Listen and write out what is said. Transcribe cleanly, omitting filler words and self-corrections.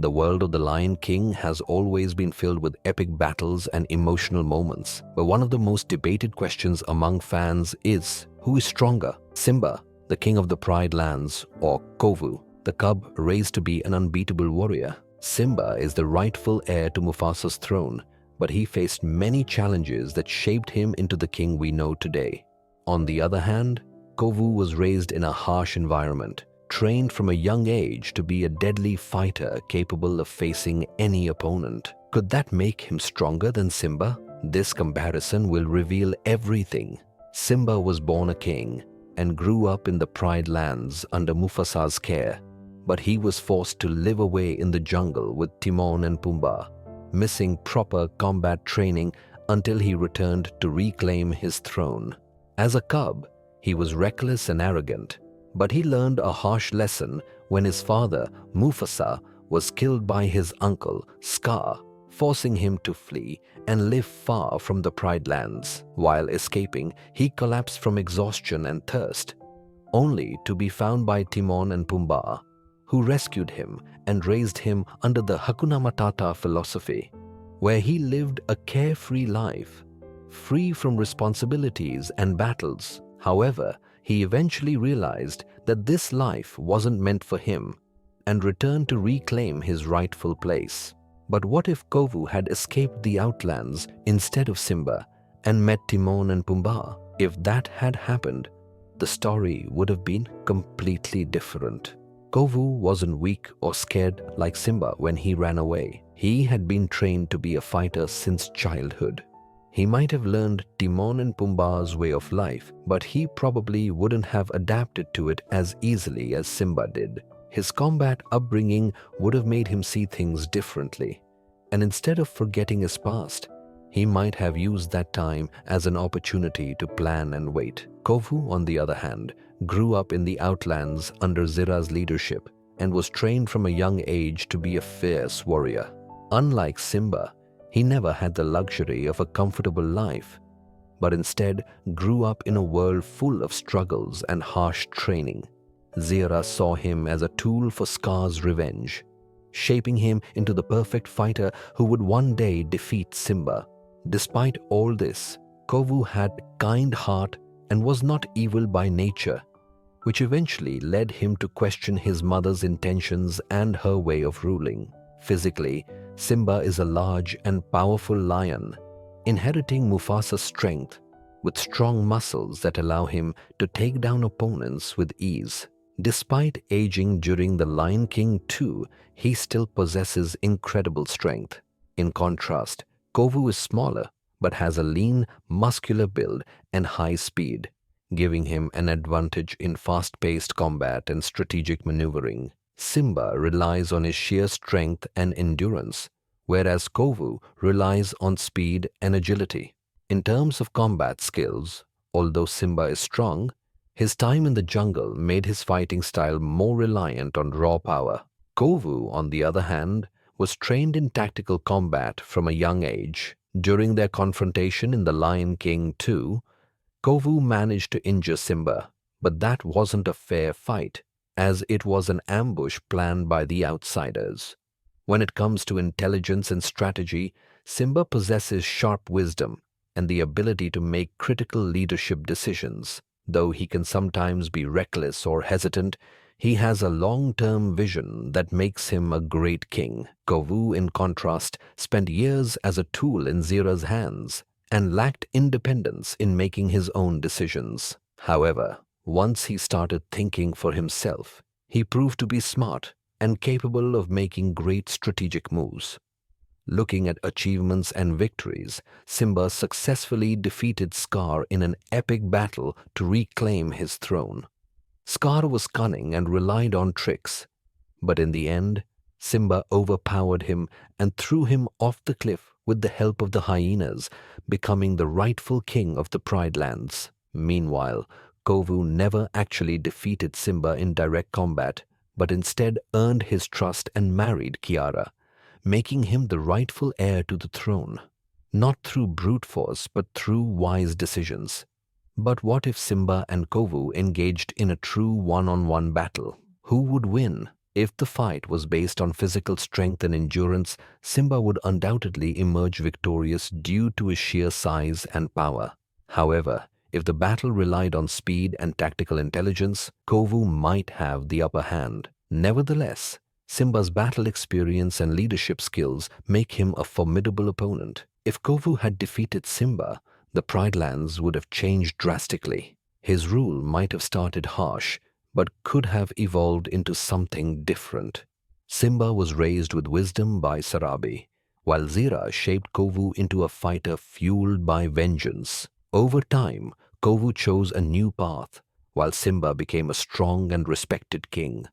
The world of The Lion King has always been filled with epic battles and emotional moments, but one of the most debated questions among fans is, who is stronger, Simba, the king of the Pride Lands, or Kovu, the cub raised to be an unbeatable warrior? Simba is the rightful heir to Mufasa's throne, but he faced many challenges that shaped him into the king we know today. On the other hand, Kovu was raised in a harsh environment, trained from a young age to be a deadly fighter capable of facing any opponent. Could that make him stronger than Simba? This comparison will reveal everything. Simba was born a king and grew up in the Pride Lands under Mufasa's care, but he was forced to live away in the jungle with Timon and Pumbaa, missing proper combat training until he returned to reclaim his throne. As a cub, he was reckless and arrogant, but he learned a harsh lesson when his father, Mufasa, was killed by his uncle, Scar, forcing him to flee and live far from the Pride Lands. While escaping, he collapsed from exhaustion and thirst, only to be found by Timon and Pumbaa, who rescued him and raised him under the Hakuna Matata philosophy, where he lived a carefree life, free from responsibilities and battles. However, he eventually realized that this life wasn't meant for him and returned to reclaim his rightful place. But what if Kovu had escaped the Outlands instead of Simba and met Timon and Pumbaa? If that had happened, the story would have been completely different. Kovu wasn't weak or scared like Simba when he ran away. He had been trained to be a fighter since childhood. He might have learned Timon and Pumbaa's way of life, but he probably wouldn't have adapted to it as easily as Simba did. His combat upbringing would have made him see things differently, and instead of forgetting his past, he might have used that time as an opportunity to plan and wait. Kovu, on the other hand, grew up in the Outlands under Zira's leadership and was trained from a young age to be a fierce warrior. Unlike Simba, he never had the luxury of a comfortable life, but instead grew up in a world full of struggles and harsh training. Zira saw him as a tool for Scar's revenge, shaping him into the perfect fighter who would one day defeat Simba. Despite all this, Kovu had a kind heart and was not evil by nature, which eventually led him to question his mother's intentions and her way of ruling. Physically, Simba is a large and powerful lion, inheriting Mufasa's strength with strong muscles that allow him to take down opponents with ease. Despite aging during The Lion King 2, he still possesses incredible strength. In contrast, Kovu is smaller but has a lean, muscular build and high speed, giving him an advantage in fast-paced combat and strategic maneuvering. Simba relies on his sheer strength and endurance, whereas Kovu relies on speed and agility. In terms of combat skills, although Simba is strong, his time in the jungle made his fighting style more reliant on raw power. Kovu, on the other hand, was trained in tactical combat from a young age. During their confrontation in The Lion King 2, Kovu managed to injure Simba, but that wasn't a fair fight, as it was an ambush planned by the outsiders. When it comes to intelligence and strategy, Simba possesses sharp wisdom and the ability to make critical leadership decisions. Though he can sometimes be reckless or hesitant, he has a long-term vision that makes him a great king. Kovu, in contrast, spent years as a tool in Zira's hands and lacked independence in making his own decisions. However, once he started thinking for himself, he proved to be smart and capable of making great strategic moves. Looking at achievements and victories, Simba successfully defeated Scar in an epic battle to reclaim his throne. Scar was cunning and relied on tricks, but in the end, Simba overpowered him and threw him off the cliff with the help of the hyenas, becoming the rightful king of the Pride Lands. Meanwhile, Kovu never actually defeated Simba in direct combat, but instead earned his trust and married Kiara, making him the rightful heir to the throne, not through brute force but through wise decisions. But what if Simba and Kovu engaged in a true one-on-one battle? Who would win? If the fight was based on physical strength and endurance, Simba would undoubtedly emerge victorious due to his sheer size and power. However, if the battle relied on speed and tactical intelligence, Kovu might have the upper hand. Nevertheless, Simba's battle experience and leadership skills make him a formidable opponent. If Kovu had defeated Simba, the Pride Lands would have changed drastically. His rule might have started harsh, but could have evolved into something different. Simba was raised with wisdom by Sarabi, while Zira shaped Kovu into a fighter fueled by vengeance. Over time, Kovu chose a new path, while Simba became a strong and respected king.